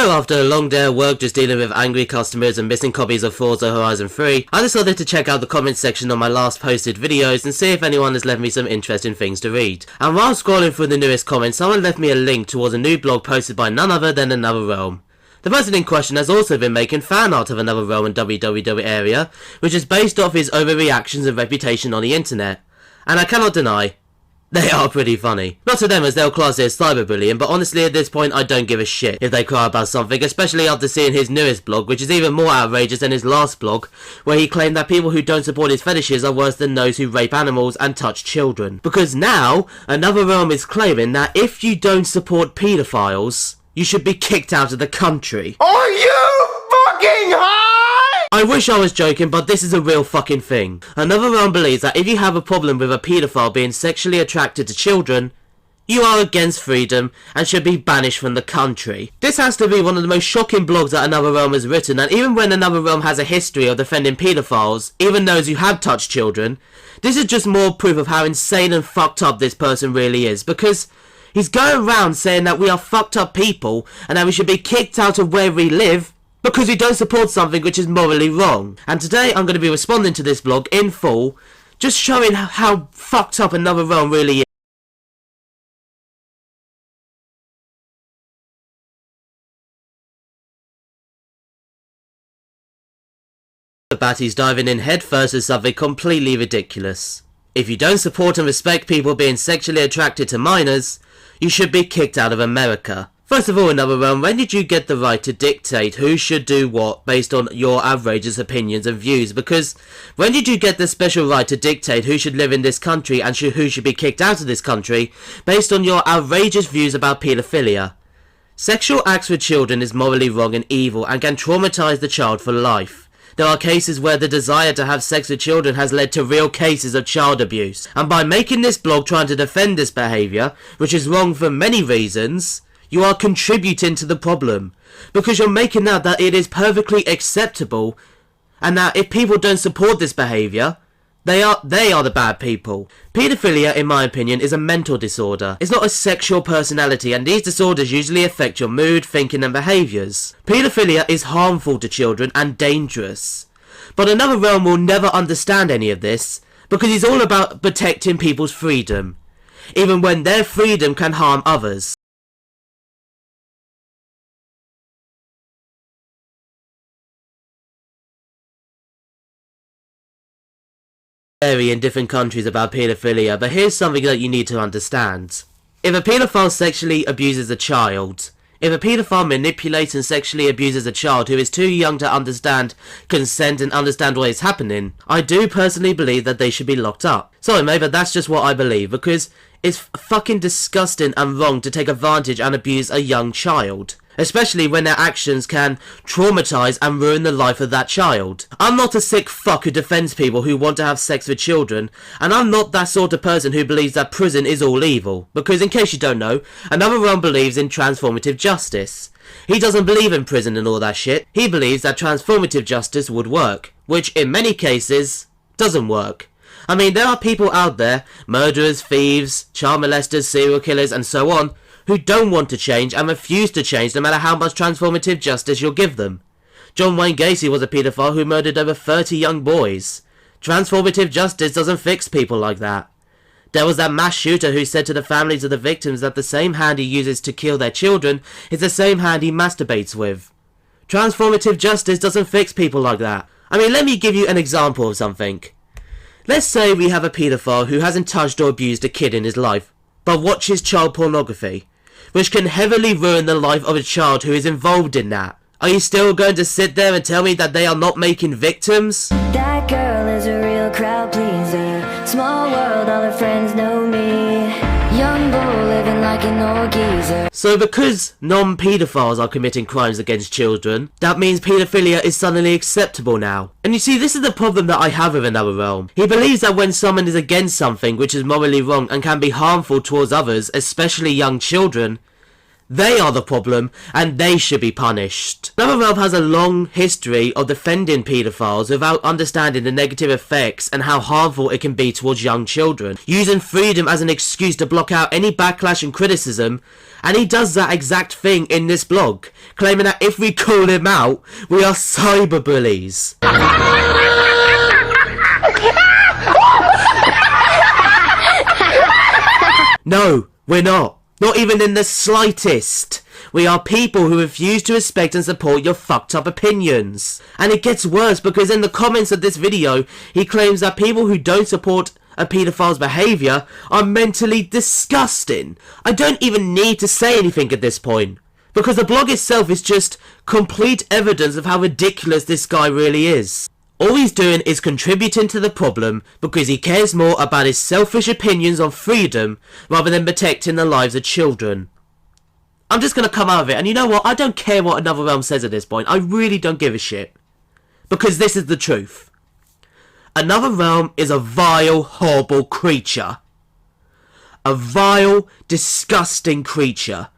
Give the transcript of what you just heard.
So after a long day at work just dealing with angry customers and missing copies of Forza Horizon 3, I decided to check out the comments section on my last posted videos and see if anyone has left me some interesting things to read. And while scrolling through the newest comments, someone left me a link towards a new blog posted by none other than Another Realm. The person in question has also been making fan art of Another Realm and wwwarea, which is based off his overreactions and reputation on the internet. And I cannot deny, they are pretty funny. Not to them as they'll class it as cyberbullying, but honestly at this point I don't give a shit if they cry about something, especially after seeing his newest blog, which is even more outrageous than his last blog, where he claimed that people who don't support his fetishes are worse than those who rape animals and touch children. Because now, Another Realm is claiming that if you don't support paedophiles, you should be kicked out of the country. Are you fucking high? I wish I was joking, but this is a real fucking thing. Another Realm believes that if you have a problem with a paedophile being sexually attracted to children, you are against freedom and should be banished from the country. This has to be one of the most shocking blogs that Another Realm has written, and even when Another Realm has a history of defending paedophiles, even those who have touched children, this is just more proof of how insane and fucked up this person really is, because he's going around saying that we are fucked up people and that we should be kicked out of where we live because we don't support something which is morally wrong. And today I'm going to be responding to this blog in full, just showing how fucked up Another Realm really is. But he's diving in headfirst with something completely ridiculous. If you don't support and respect people being sexually attracted to minors, you should be kicked out of America. First of all, Another Realm, when did you get the right to dictate who should do what based on your outrageous opinions and views? Because when did you get the special right to dictate who should live in this country and who should be kicked out of this country based on your outrageous views about paedophilia? Sexual acts with children is morally wrong and evil and can traumatize the child for life. There are cases where the desire to have sex with children has led to real cases of child abuse. And by making this blog trying to defend this behaviour, which is wrong for many reasons, you are contributing to the problem. Because you're making out that it is perfectly acceptable and that if people don't support this behaviour, they are the bad people. Paedophilia, in my opinion, is a mental disorder. It's not a sexual personality, and these disorders usually affect your mood, thinking and behaviours. Paedophilia is harmful to children and dangerous. But Another Realm will never understand any of this, because he's all about protecting people's freedom, even when their freedom can harm others. Vary in different countries about paedophilia, but here's something that you need to understand. If a paedophile sexually abuses a child, if a paedophile manipulates and sexually abuses a child who is too young to understand consent and understand what is happening, I do personally believe that they should be locked up. Sorry mate, but that's just what I believe, because it's fucking disgusting and wrong to take advantage and abuse a young child. Especially when their actions can traumatise and ruin the life of that child. I'm not a sick fuck who defends people who want to have sex with children, and I'm not that sort of person who believes that prison is all evil, because in case you don't know, Another Realm believes in transformative justice. He doesn't believe in prison and all that shit. He believes that transformative justice would work, which in many cases doesn't work. I mean, there are people out there, murderers, thieves, child molesters, serial killers and so on, who don't want to change and refuse to change no matter how much transformative justice you'll give them. John Wayne Gacy was a paedophile who murdered over 30 young boys. Transformative justice doesn't fix people like that. There was that mass shooter who said to the families of the victims that the same hand he uses to kill their children is the same hand he masturbates with. Transformative justice doesn't fix people like that. I mean, let me give you an example of something. Let's say we have a paedophile who hasn't touched or abused a kid in his life, but watches child pornography, which can heavily ruin the life of a child who is involved in that. Are you still going to sit there and tell me that they are not making victims? That girl is a real crowd pleaser. Small world, all her friends know me. Young bull living like an old geezer. So because non-paedophiles are committing crimes against children, that means paedophilia is suddenly acceptable now. And you see, this is the problem that I have with Another Realm. He believes that when someone is against something which is morally wrong and can be harmful towards others, especially young children, they are the problem, and they should be punished. Another Realm has a long history of defending paedophiles without understanding the negative effects and how harmful it can be towards young children, using freedom as an excuse to block out any backlash and criticism, And he does that exact thing in this blog, claiming that if we call him out, we are cyberbullies. No, we're not. Not even in the slightest. We are people who refuse to respect and support your fucked up opinions. And it gets worse because in the comments of this video, he claims that people who don't support a paedophile's behaviour are mentally disgusting. I don't even need to say anything at this point, because the blog itself is just complete evidence of how ridiculous this guy really is. All he's doing is contributing to the problem because he cares more about his selfish opinions on freedom rather than protecting the lives of children. I'm just going to come out of it, and you know what? I don't care what Another Realm says at this point. I really don't give a shit. Because this is the truth. Another Realm is a vile, horrible creature. A vile, disgusting creature.